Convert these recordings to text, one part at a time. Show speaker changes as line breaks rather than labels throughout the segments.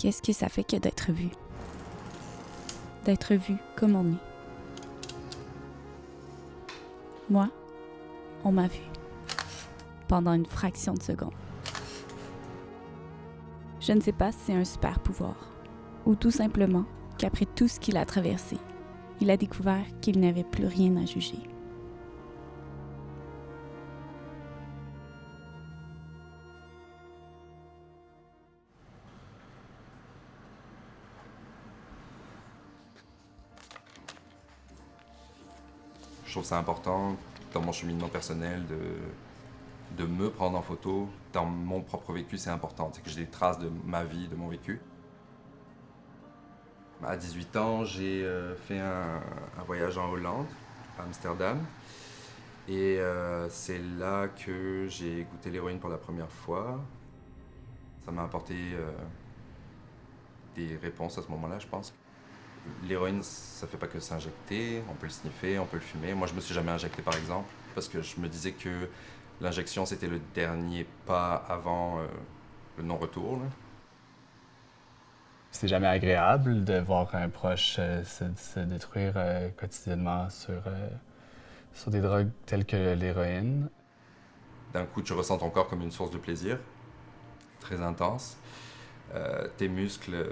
Qu'est-ce que ça fait que d'être vu? D'être vu comme on est. Moi, on m'a vu. Pendant une fraction de seconde. Je ne sais pas si c'est un super pouvoir, ou tout simplement qu'après tout ce qu'il a traversé, il a découvert qu'il n'avait plus rien à juger.
Je trouve ça important dans mon cheminement personnel de me prendre en photo. Dans mon propre vécu, c'est important. C'est que j'ai des traces de ma vie, de mon vécu. À 18 ans, j'ai fait un voyage en Hollande, à Amsterdam. Et c'est là que j'ai goûté l'héroïne pour la première fois. Ça m'a apporté des réponses à ce moment-là, je pense. L'héroïne, ça fait pas que s'injecter, on peut le sniffer, on peut le fumer. Moi, je me suis jamais injecté, par exemple, parce que je me disais que l'injection, c'était le dernier pas avant le non-retour. Là.
C'est jamais agréable de voir un proche se détruire quotidiennement sur des drogues telles que l'héroïne.
D'un coup, tu ressens ton corps comme une source de plaisir, très intense. Tes muscles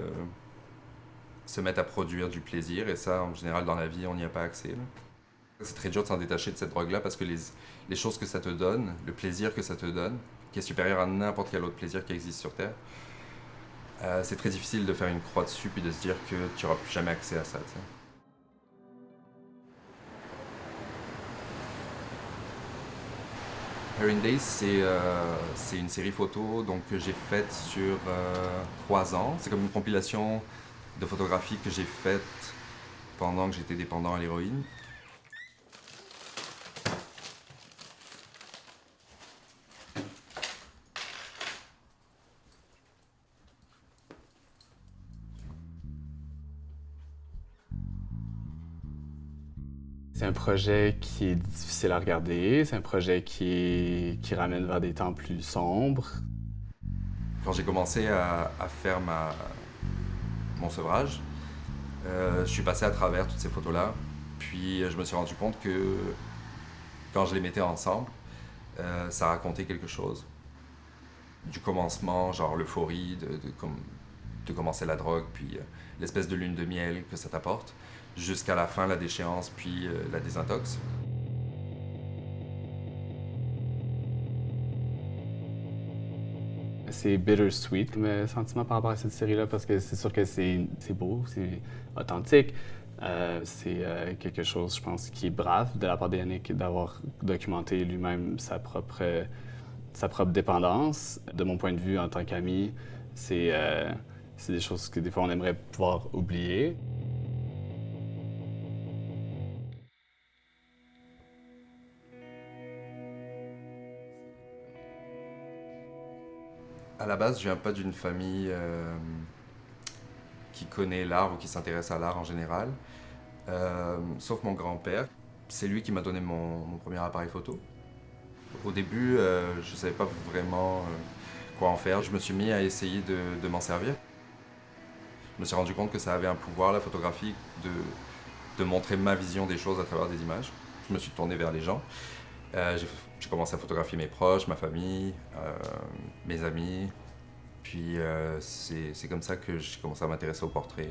se mettent à produire du plaisir, et ça, en général, dans la vie, on n'y a pas accès. Là. C'est très dur de s'en détacher de cette drogue-là parce que les choses que ça te donne, le plaisir que ça te donne, qui est supérieur à n'importe quel autre plaisir qui existe sur Terre, c'est très difficile de faire une croix dessus puis de se dire que tu n'auras plus jamais accès à ça. T'sais. Heroin Days, c'est une série photo donc, que j'ai faite sur 3 ans. C'est comme une compilation de photographies que j'ai faites pendant que j'étais dépendant à l'héroïne.
C'est un projet qui est difficile à regarder, c'est un projet qui ramène vers des temps plus sombres.
Quand j'ai commencé à faire mon sevrage, je suis passé à travers toutes ces photos-là. Puis je me suis rendu compte que quand je les mettais ensemble, ça racontait quelque chose. Du commencement, genre l'euphorie de commencer la drogue, puis l'espèce de lune de miel que ça t'apporte, jusqu'à la fin, la déchéance, puis la désintox.
C'est bittersweet comme sentiment par rapport à cette série-là parce que c'est sûr que c'est beau, c'est authentique. C'est quelque chose, je pense, qui est brave de la part d'Yannick d'avoir documenté lui-même sa propre dépendance. De mon point de vue, en tant qu'ami, c'est des choses que des fois on aimerait pouvoir oublier.
À la base, je viens pas d'une famille qui connaît l'art ou qui s'intéresse à l'art en général, sauf mon grand-père. C'est lui qui m'a donné mon premier appareil photo. Au début, je savais pas vraiment quoi en faire. Je me suis mis à essayer de m'en servir. Je me suis rendu compte que ça avait un pouvoir, la photographie, de montrer ma vision des choses à travers des images. Je me suis tourné vers les gens. J'ai commencé à photographier mes proches, ma famille, mes amis. Puis c'est comme ça que j'ai commencé à m'intéresser au portrait.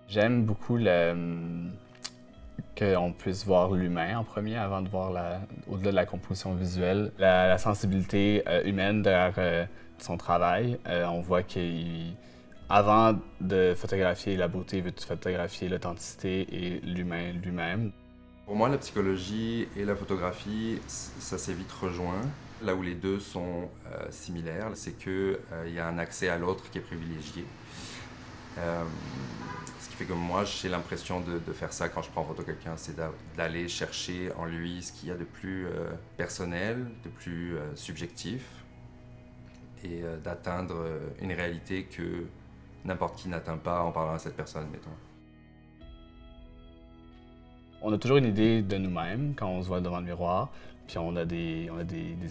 J'aime beaucoup qu'on puisse voir l'humain en premier avant de voir au-delà de la composition visuelle, la sensibilité humaine derrière son travail. On voit qu'avant de photographier la beauté, il veut photographier l'authenticité et l'humain lui-même.
Pour moi, la psychologie et la photographie, ça s'est vite rejoint. Là où les deux sont similaires, c'est qu'il y a un accès à l'autre qui est privilégié. Ce qui fait que moi, j'ai l'impression de faire ça quand je prends en photo quelqu'un, c'est d'aller chercher en lui ce qu'il y a de plus personnel, de plus subjectif, et d'atteindre une réalité que n'importe qui n'atteint pas en parlant à cette personne, mettons.
On a toujours une idée de nous-mêmes quand on se voit devant le miroir, puis on a des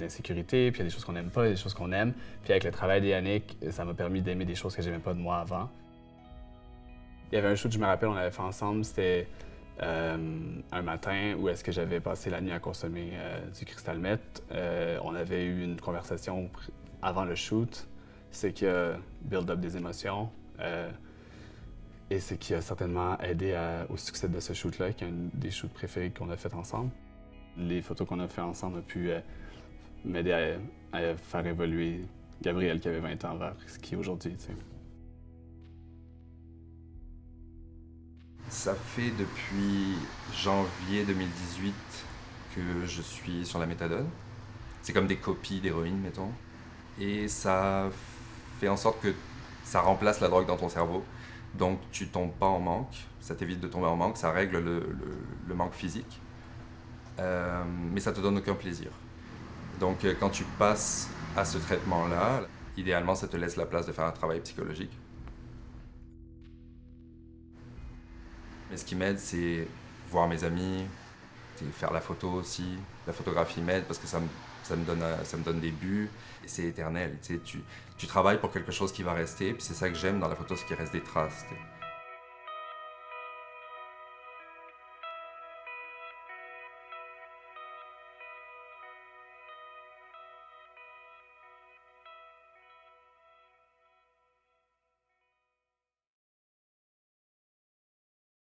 insécurités, puis il y a des choses qu'on n'aime pas, il y a des choses qu'on aime. Puis avec le travail d'Yannick, ça m'a permis d'aimer des choses que j'aimais pas de moi avant. Il y avait un shoot, je me rappelle, on avait fait ensemble, c'était un matin où est-ce que j'avais passé la nuit à consommer du cristal meth. On avait eu une conversation avant le shoot, c'est qui a build up des émotions. Et c'est qui a certainement aidé au succès de ce shoot-là, qui est un des shoots préférés qu'on a fait ensemble. Les photos qu'on a fait ensemble ont pu m'aider à faire évoluer Gabriel, qui avait 20 ans, vers ce qui est aujourd'hui. Tu sais.
Ça fait depuis janvier 2018 que je suis sur la méthadone. C'est comme des copies d'héroïne, mettons. Et ça fait en sorte que ça remplace la drogue dans ton cerveau. Donc tu tombes pas en manque, ça t'évite de tomber en manque, ça règle le manque physique. Mais ça te donne aucun plaisir. Donc quand tu passes à ce traitement-là, idéalement ça te laisse la place de faire un travail psychologique. Mais ce qui m'aide, c'est voir mes amis, faire la photo aussi. La photographie m'aide parce que ça me donne des buts et c'est éternel. Tu travailles pour quelque chose qui va rester, puis c'est ça que j'aime dans la photo, c'est qu'il reste des traces.